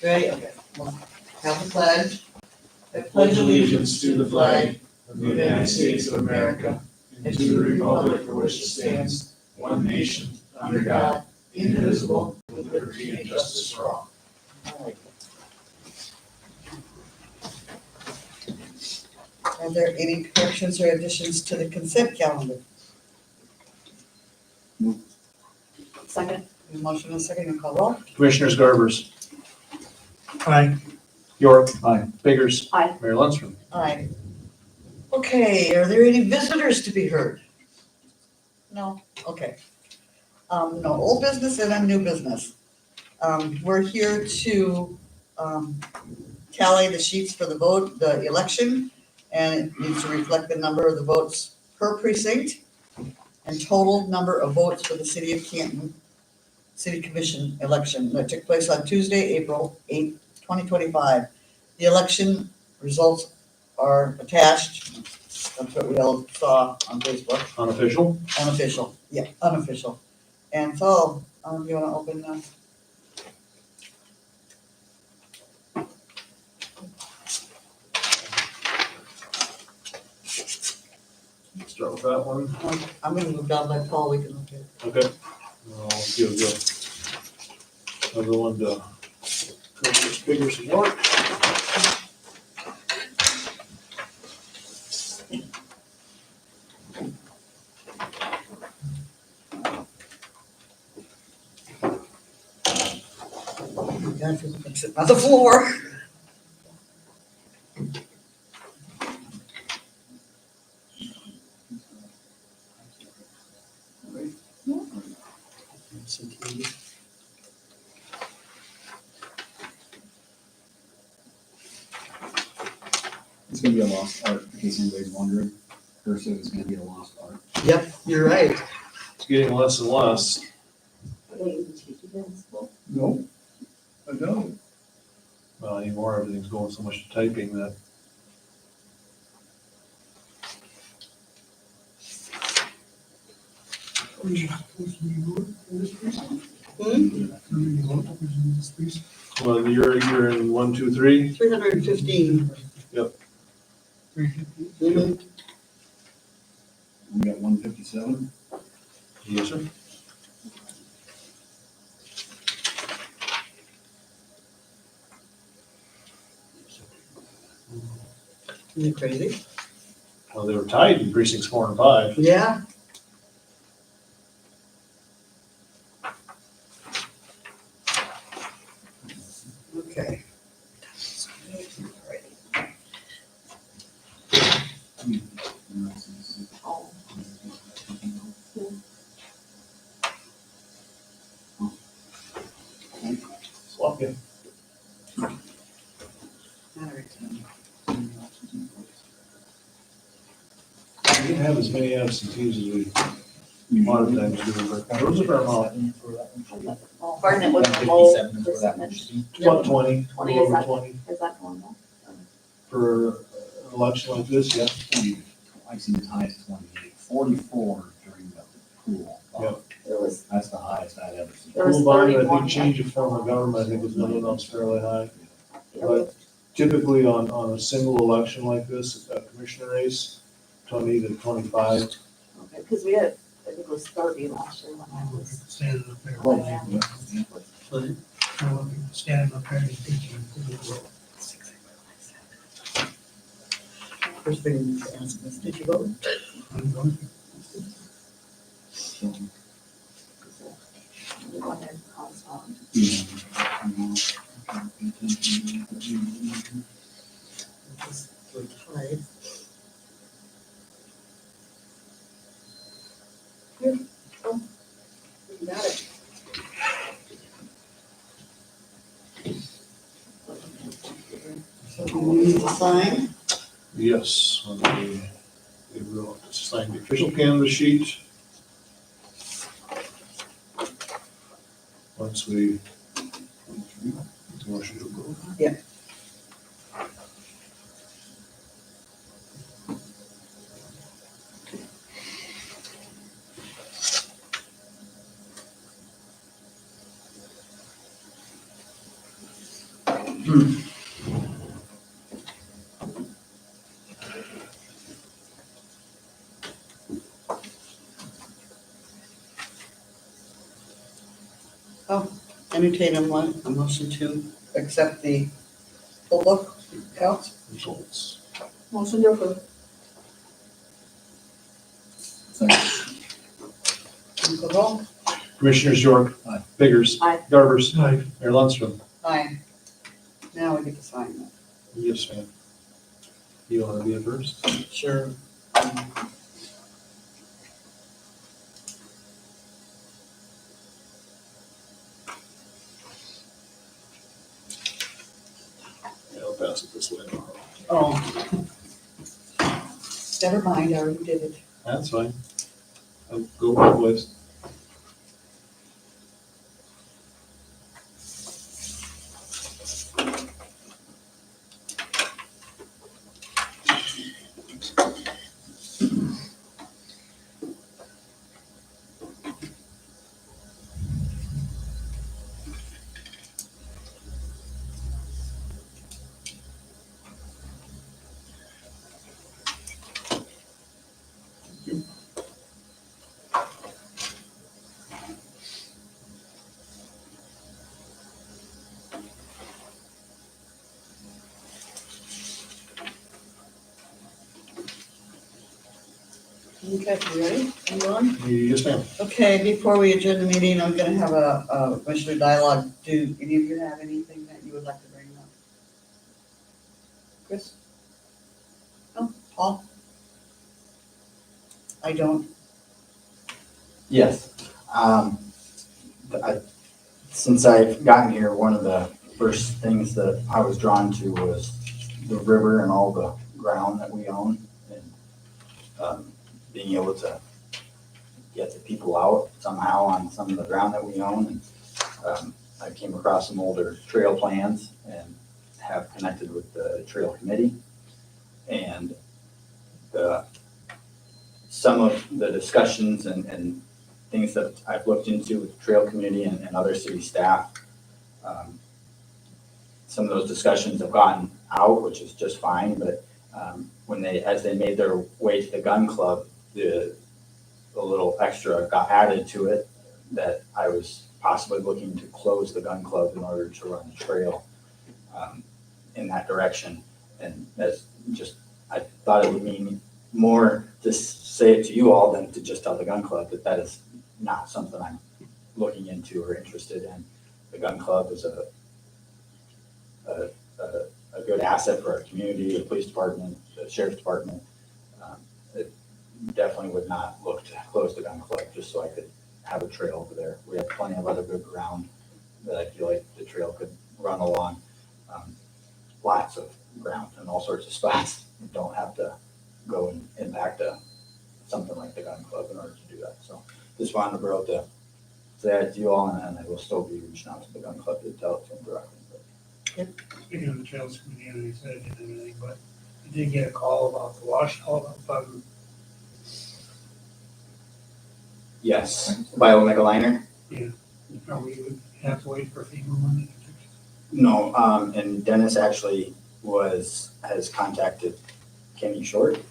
Ready? Okay. Well, have the pledge. I pledge allegiance to the flag of the United States of America and to the republic for which it stands, one nation, under God, indivisible, with liberty and justice for all. All right. Are there any corrections or additions to the consent calendar? Second. A motion and a second, you call roll? Commissioners Garbers. Aye. York. Aye. Biggers. Aye. Mayor Lundstrom. Aye. Okay, are there any visitors to be heard? No? Okay. No old business and then new business. We're here to, tally the sheets for the vote, the election, and it needs to reflect the number of the votes per precinct and total number of votes for the city of Canton City Commission election that took place on Tuesday, April 8th, 2025. The election results are attached. That's what we all saw on Facebook. Unofficial. Unofficial, yeah, unofficial. And so, you wanna open the? Start with that one. I'm gonna move down by Paul, we can look at it. Okay. I'll give the other one to Commissioners Biggers and York. God, I'm sitting on the floor. It's gonna be a lost art, in case anybody's wondering. Cursive is gonna be a lost art. Yep, you're right. It's getting less and less. Are they even teaching in school? No, I don't. Well, anymore, everything's going so much to typing that. Well, you're in 1, 2, 3. 315. Yep. Mhm. We got 157. Yes, sir. Isn't it crazy? Well, they were tied in precincts 4 and 5. Yeah. Okay. Oh. Swap you. All right. We didn't have as many absentees as we a lot of times do, but there was a fair amount. Well, Barnett was the low percentage. About 20, 20, over is that- 20 Is that normal? for an election like this, yeah. I've seen as high as 28, 44 during the pool. Yep. It was, That's the highest I've ever seen. there was Pool bond, I 31. think change of form of government, I think was another one's fairly high. Yeah, But typically on a single election like this, a commissioner race, 20 to 25. Okay, because we had, I think it was 30 last year when I was. Standing up there. Oh, yeah. Standing up there and teaching. First thing to ask is, did you vote? We wanted correspondence. We're tied. Here, oh, you got it. So do we need to sign? Yes, they will sign the official canvas sheet. Once we. Motion to approve. Yeah. Entertain a motion to accept the full book accounts. Results. Motion to approve. Second. Please call roll. Commissioners York. Aye. Biggers. Aye. Garbers. Mayor Lundstrom. Aye. Now we get to sign that. Yes, ma'am. You want to be it first? Sure. Yeah, I'll pass it this way. Oh. Never mind, I already did it. That's fine. I'll go both ways. Okay, you ready? Are you on? Yes, ma'am. Okay, before we adjourn the meeting, I'm gonna have a commissioner dialogue. Do any of you have anything that you would like to bring up? Chris? No? Paul? I don't. Yes. Since I've gotten here, one of the first things that I was drawn to was the river and all the ground that we own, and being able to get the people out somehow on some of the ground that we own. And I came across some older trail plans and have connected with the trail committee. And some of the discussions and things that I've looked into with the trail committee and other city staff, some of those discussions have gotten out, which is just fine, but as they made their way to the gun club, a little extra got added to it, that I was possibly looking to close the gun club in order to run the trail in that direction. And that's just, I thought it would mean more to say it to you all than to just tell the gun club that is not something I'm looking into or interested in. The gun club is a good asset for our community, the police department, the sheriff's department. It definitely would not look to close the gun club just so I could have a trail over there. We have plenty of other good ground that I feel like the trail could run along. Lots of ground in all sorts of spots. You don't have to go and impact something like the gun club in order to do that. So just wanted to be able to say that to you all, and I will still be reaching out to the gun club to tell it to them directly. Speaking of the trails committee, and he said it didn't do anything, but he did get a call about the washout of Yes, Biomega liner. Are we would have to wait for FEMA money? No, and Dennis actually has contacted Kenny Short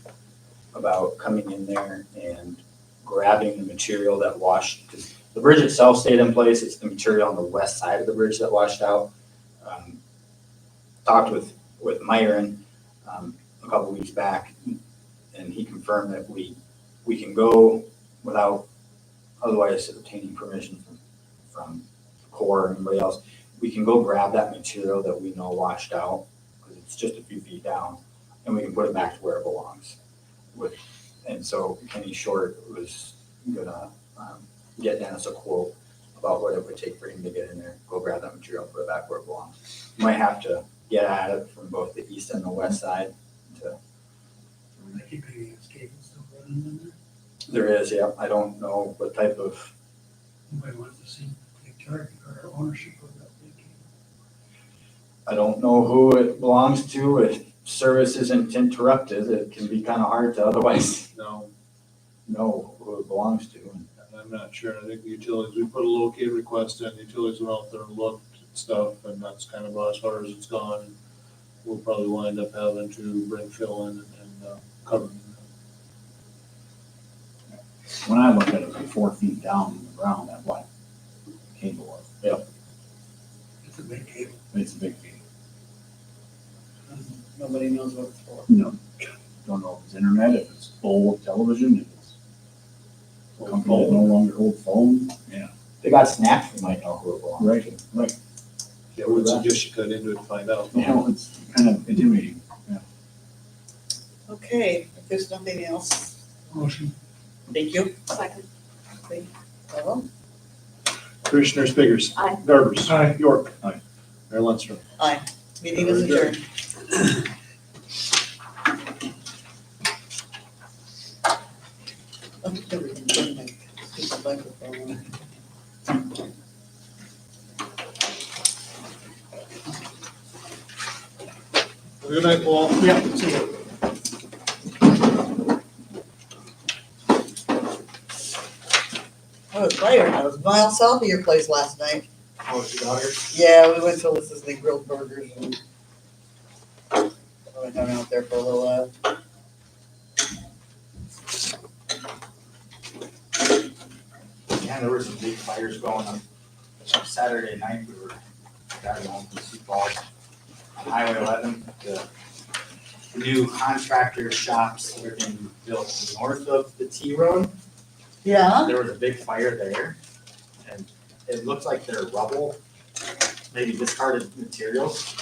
about coming in there and grabbing the material that washed, because the bridge itself stayed in place. It's the material on the west side of the bridge that washed out. Talked with Myron a couple weeks back, and he confirmed that we can go without otherwise obtaining permission from Corps or anybody else. We can go grab that material that we know washed out, because it's just a few feet down, and we can put it back to where it belongs. And so Kenny Short was gonna get Dennis a quote about what it would take for him to get in there, go grab that material, put it back where it belongs. Might have to get at it from both the east and the west side. I keep getting escape and stuff running in there. There is, yeah. I don't know what type of, Nobody wants to see take charge or ownership of that thing. I don't know who it belongs to. If service isn't interrupted, it can be kind of hard to otherwise No, know who it belongs to. I'm not sure. I think the utilities, we put a locate request in, the utilities went out there and looked, stuff, and that's kind of about as far as it's gone. We'll probably wind up having to bring Phil in and cover him. When I look at it, it's like 4 feet down in the ground, that black cable was. It's a big cable. It's a big cable. Nobody knows what it's for. No, don't know if it's internet, if it's full television, if it's a company that no longer hold phone. Yeah, They got snaps, we might know who it belongs to. right, right. Yeah, I would suggest you cut into it and find out. You know, it's kind of intimidating. Okay, if there's nothing else, Motion. thank you. Second. Well, Commissioner Spiggers. Aye. Garbers. Aye. York. Aye. Mayor Lundstrom. meeting is adjourned. I'm never gonna turn my stupid microphone on. Good night, Paul. Yeah, see you. I was tired, I was miles south of your place last night. Oh, it's your daughter? Yeah, we went to Alyssa's, they grilled burgers and I hung out there for a little while. Yeah, there were some big fires going on. Saturday night, we were driving home from Sioux Falls on Highway 11. The new contractor shops are being built north of the T road. Yeah? There was a big fire there, and it looked like their rubble, maybe discarded materials,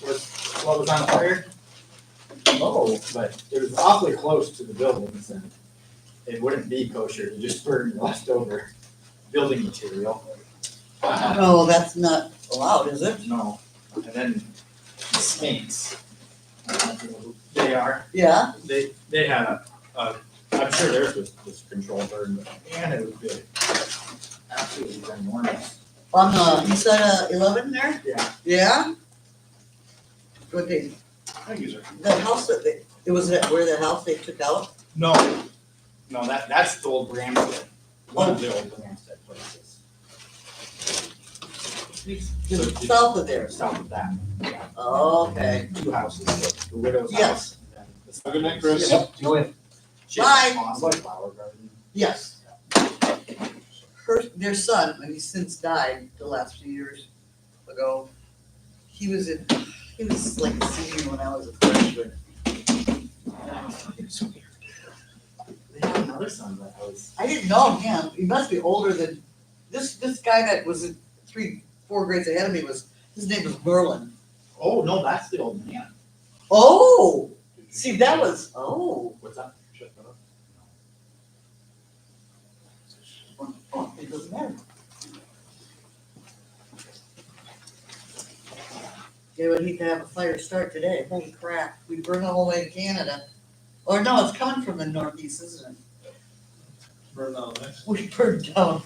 was what was on fire. Oh, but it was awfully close to the buildings, and it wouldn't be kosher to just burn leftover building material. No, that's not allowed, is it? No, and then the skinks. They are, Yeah? they had I'm sure theirs was controlled burn, but man, it was big. Absolutely enormous. On the east side of 11 there? Yeah. Yeah? What they, Thank you, sir. the house that they, it was that where the house they took out? No, that's the old Bramstead, one of the old Bramstead places. Just south of there. South of that, yeah, Oh, okay. 2 houses, the widow's Yes. house. and the- Good night, Chris. Yep, go ahead. She has Bye. an awesome flower garden. Yes. Their son, and he's since died the last few years ago, he was like a senior when I was a freshman. It's weird. They have another son that was, I didn't know him. He must be older than, this guy that was 3-4 grades ahead of me his name was Merlin. oh, no, that's the old man. Oh, see, that was, oh. What's that? Shut that up. Oh, it doesn't matter. Yeah, but he'd have a fire start today. Holy crap. We burned the whole way to Canada. Or no, it's coming from the northeast, isn't it? Burn down next. We burned down